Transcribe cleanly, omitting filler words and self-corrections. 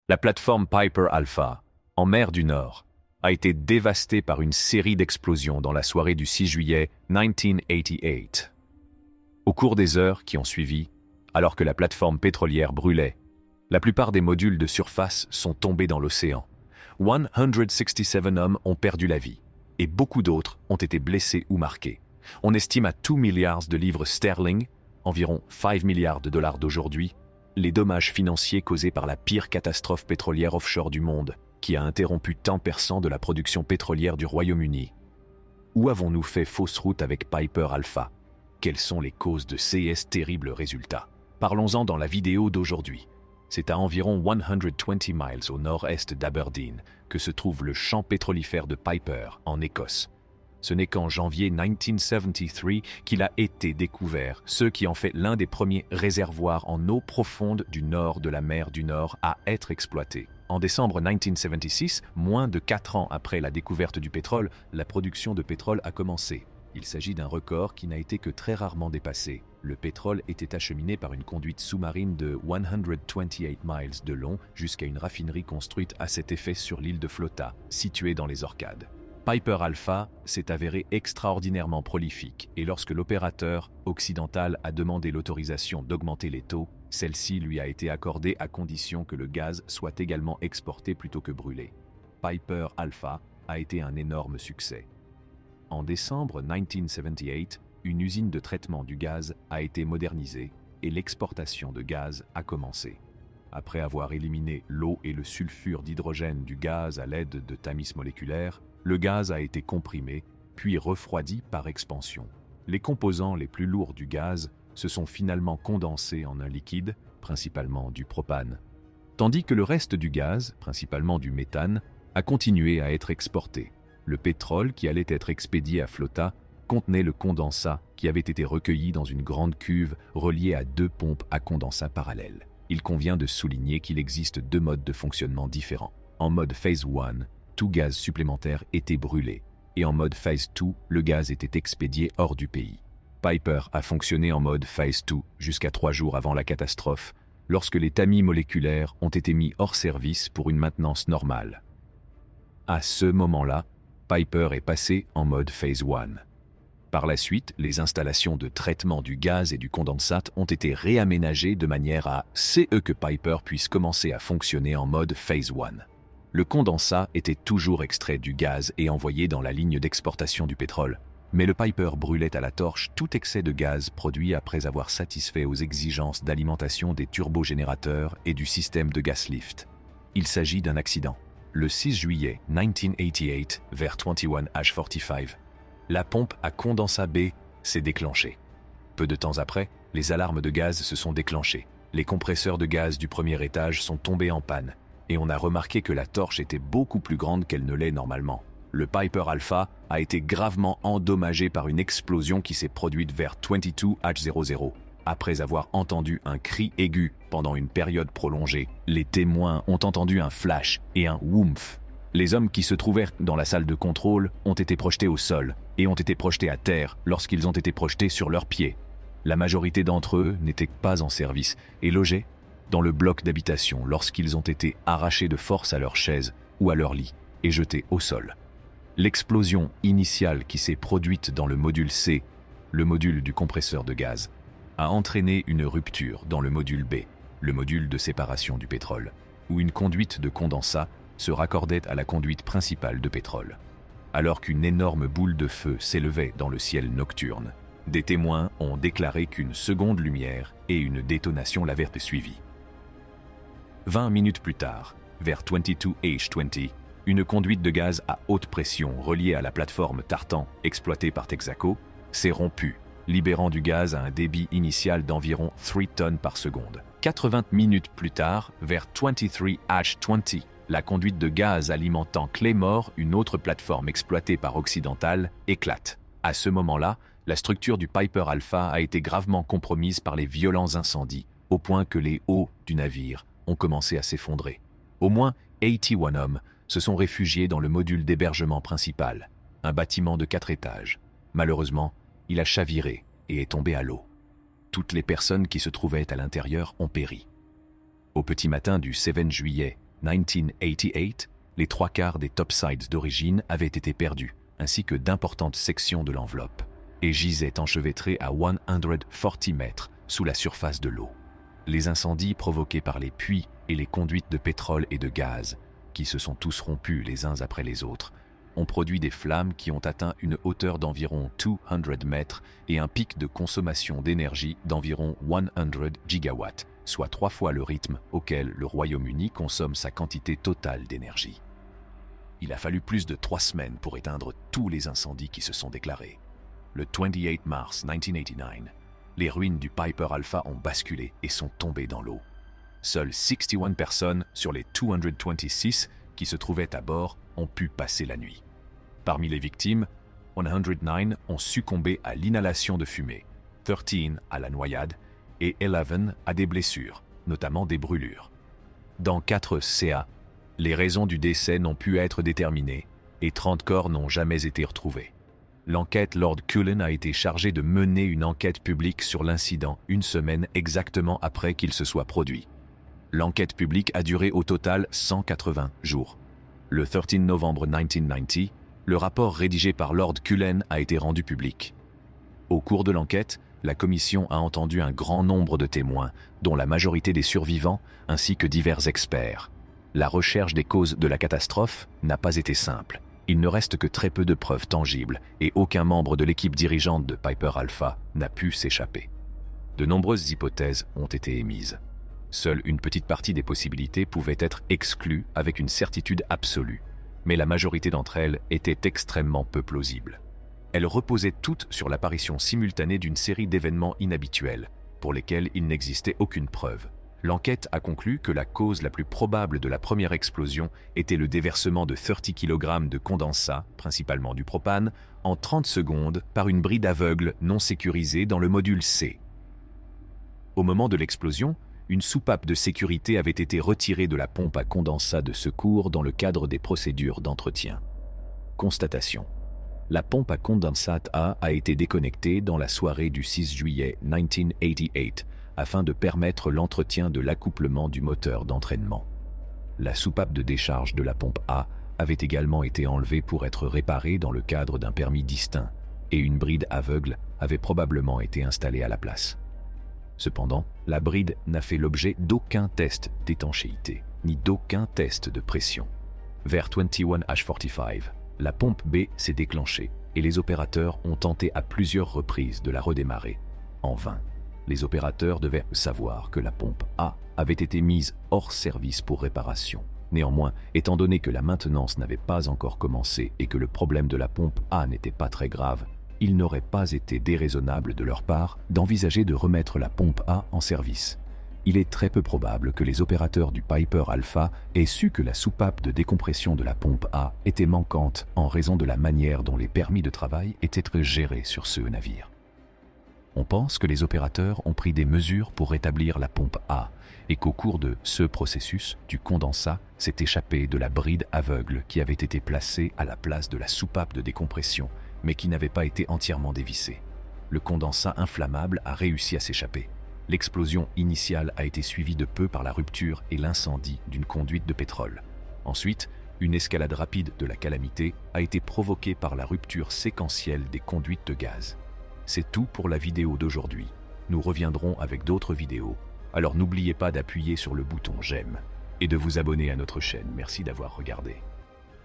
La plateforme Piper Alpha, en mer du Nord, a été dévastée par une série d'explosions dans la soirée du 6 juillet 1988. Au cours des heures qui ont suivi, alors que la plateforme pétrolière brûlait, la plupart des modules de surface sont tombés dans l'océan. 167 hommes ont perdu la vie, et beaucoup d'autres ont été blessés ou marqués. On estime à 2 milliards de livres sterling, environ 5 milliards de dollars d'aujourd'hui, les dommages financiers causés par la pire catastrophe pétrolière offshore du monde, qui a interrompu tant % de la production pétrolière du Royaume-Uni. Où avons-nous fait fausse route avec Piper Alpha? Quelles sont les causes de ces terribles résultats? Parlons-en dans la vidéo d'aujourd'hui. C'est à environ 120 miles au nord-est d'Aberdeen que se trouve le champ pétrolifère de Piper, en Écosse. Ce n'est qu'en janvier 1973 qu'il a été découvert, ce qui en fait l'un des premiers réservoirs en eau profonde du nord de la mer du Nord à être exploité. En décembre 1976, moins de 4 ans après la découverte du pétrole, la production de pétrole a commencé. Il s'agit d'un record qui n'a été que très rarement dépassé. Le pétrole était acheminé par une conduite sous-marine de 128 miles de long jusqu'à une raffinerie construite à cet effet sur l'île de Flotta, située dans les Orcades. Piper Alpha s'est avéré extraordinairement prolifique et lorsque l'opérateur occidental a demandé l'autorisation d'augmenter les taux, celle-ci lui a été accordée à condition que le gaz soit également exporté plutôt que brûlé. Piper Alpha a été un énorme succès. En décembre 1978, une usine de traitement du gaz a été modernisée et l'exportation de gaz a commencé. Après avoir éliminé l'eau et le sulfure d'hydrogène du gaz à l'aide de tamis moléculaires, le gaz a été comprimé, puis refroidi par expansion. Les composants les plus lourds du gaz se sont finalement condensés en un liquide, principalement du propane, tandis que le reste du gaz, principalement du méthane, a continué à être exporté. Le pétrole qui allait être expédié à Flotta contenait le condensat qui avait été recueilli dans une grande cuve reliée à 2 pompes à condensat parallèles. Il convient de souligner qu'il existe 2 modes de fonctionnement différents. En mode Phase 1, tout gaz supplémentaire était brûlé, et en mode Phase 2, le gaz était expédié hors du pays. Piper a fonctionné en mode Phase 2 jusqu'à 3 jours avant la catastrophe, lorsque les tamis moléculaires ont été mis hors service pour une maintenance normale. À ce moment-là, Piper est passé en mode Phase 1. Par la suite, les installations de traitement du gaz et du condensat ont été réaménagées de manière à ce que Piper puisse commencer à fonctionner en mode Phase 1. Le condensat était toujours extrait du gaz et envoyé dans la ligne d'exportation du pétrole, mais le Piper brûlait à la torche tout excès de gaz produit après avoir satisfait aux exigences d'alimentation des turbogénérateurs et du système de gas lift. Il s'agit d'un accident. Le 6 juillet 1988, vers 21h45, la pompe à condensat B s'est déclenchée. Peu de temps après, les alarmes de gaz se sont déclenchées. Les compresseurs de gaz du premier étage sont tombés en panne, et on a remarqué que la torche était beaucoup plus grande qu'elle ne l'est normalement. Le Piper Alpha a été gravement endommagé par une explosion qui s'est produite vers 22h00. Après avoir entendu un cri aigu pendant une période prolongée, les témoins ont entendu un flash et un whoomph. Les hommes qui se trouvaient dans la salle de contrôle ont été projetés au sol et ont été projetés à terre lorsqu'ils ont été projetés sur leurs pieds. La majorité d'entre eux n'étaient pas en service et logeaient dans le bloc d'habitation lorsqu'ils ont été arrachés de force à leur chaise ou à leur lit et jetés au sol. L'explosion initiale qui s'est produite dans le module C, le module du compresseur de gaz, a entraîné une rupture dans le module B, le module de séparation du pétrole, où une conduite de condensat se raccordait à la conduite principale de pétrole. Alors qu'une énorme boule de feu s'élevait dans le ciel nocturne, des témoins ont déclaré qu'une seconde lumière et une détonation l'avaient suivi. 20 minutes plus tard, vers 22h20, une conduite de gaz à haute pression reliée à la plateforme Tartan exploitée par Texaco s'est rompue, libérant du gaz à un débit initial d'environ 3 tonnes par seconde. 80 minutes plus tard, vers 23h20, la conduite de gaz alimentant Claymore, une autre plateforme exploitée par Occidental, éclate. À ce moment-là, la structure du Piper Alpha a été gravement compromise par les violents incendies, au point que les hauts du navire ont commencé à s'effondrer. Au moins 81 hommes se sont réfugiés dans le module d'hébergement principal, un bâtiment de 4 étages. Malheureusement, il a chaviré et est tombé à l'eau. Toutes les personnes qui se trouvaient à l'intérieur ont péri. Au petit matin du 7 juillet, 1988, les 3/4 des topsides d'origine avaient été perdus, ainsi que d'importantes sections de l'enveloppe, et gisaient enchevêtrées à 140 mètres sous la surface de l'eau. Les incendies provoqués par les puits et les conduites de pétrole et de gaz, qui se sont tous rompus les uns après les autres, ont produit des flammes qui ont atteint une hauteur d'environ 200 mètres et un pic de consommation d'énergie d'environ 100 gigawatts, soit 3 fois le rythme auquel le Royaume-Uni consomme sa quantité totale d'énergie. Il a fallu plus de 3 semaines pour éteindre tous les incendies qui se sont déclarés. Le 28 mars 1989, les ruines du Piper Alpha ont basculé et sont tombées dans l'eau. Seules 61 personnes sur les 226 qui se trouvaient à bord ont pu passer la nuit. Parmi les victimes, 109 ont succombé à l'inhalation de fumée, 13 à la noyade et 11 à des blessures, notamment des brûlures. Dans 4 CA, les raisons du décès n'ont pu être déterminées et 30 corps n'ont jamais été retrouvés. L'enquête Lord Cullen a été chargée de mener une enquête publique sur l'incident 1 semaine exactement après qu'il se soit produit. L'enquête publique a duré au total 180 jours. Le 13 novembre 1990, le rapport rédigé par Lord Cullen a été rendu public. Au cours de l'enquête, la commission a entendu un grand nombre de témoins, dont la majorité des survivants, ainsi que divers experts. La recherche des causes de la catastrophe n'a pas été simple. Il ne reste que très peu de preuves tangibles et aucun membre de l'équipe dirigeante de Piper Alpha n'a pu s'échapper. De nombreuses hypothèses ont été émises. Seule une petite partie des possibilités pouvait être exclue avec une certitude absolue, mais la majorité d'entre elles étaient extrêmement peu plausibles. Elles reposaient toutes sur l'apparition simultanée d'une série d'événements inhabituels, pour lesquels il n'existait aucune preuve. L'enquête a conclu que la cause la plus probable de la première explosion était le déversement de 30 kg de condensat, principalement du propane, en 30 secondes par une bride aveugle non sécurisée dans le module C. Au moment de l'explosion, une soupape de sécurité avait été retirée de la pompe à condensat de secours dans le cadre des procédures d'entretien. Constatation. La pompe à condensat a été déconnectée dans la soirée du 6 juillet 1988 afin de permettre l'entretien de l'accouplement du moteur d'entraînement. La soupape de décharge de la pompe A avait également été enlevée pour être réparée dans le cadre d'un permis distinct et une bride aveugle avait probablement été installée à la place. Cependant, la bride n'a fait l'objet d'aucun test d'étanchéité, ni d'aucun test de pression. Vers 21H45, la pompe B s'est déclenchée et les opérateurs ont tenté à plusieurs reprises de la redémarrer. En vain. Les opérateurs devaient savoir que la pompe A avait été mise hors service pour réparation. Néanmoins, étant donné que la maintenance n'avait pas encore commencé et que le problème de la pompe A n'était pas très grave, il n'aurait pas été déraisonnable de leur part d'envisager de remettre la pompe A en service. Il est très peu probable que les opérateurs du Piper Alpha aient su que la soupape de décompression de la pompe A était manquante en raison de la manière dont les permis de travail étaient gérés sur ce navire. On pense que les opérateurs ont pris des mesures pour rétablir la pompe A et qu'au cours de ce processus, du condensat s'est échappé de la bride aveugle qui avait été placée à la place de la soupape de décompression, mais qui n'avait pas été entièrement dévissée. Le condensat inflammable a réussi à s'échapper. L'explosion initiale a été suivie de peu par la rupture et l'incendie d'une conduite de pétrole. Ensuite, une escalade rapide de la calamité a été provoquée par la rupture séquentielle des conduites de gaz. C'est tout pour la vidéo d'aujourd'hui. Nous reviendrons avec d'autres vidéos, alors n'oubliez pas d'appuyer sur le bouton j'aime et de vous abonner à notre chaîne. Merci d'avoir regardé.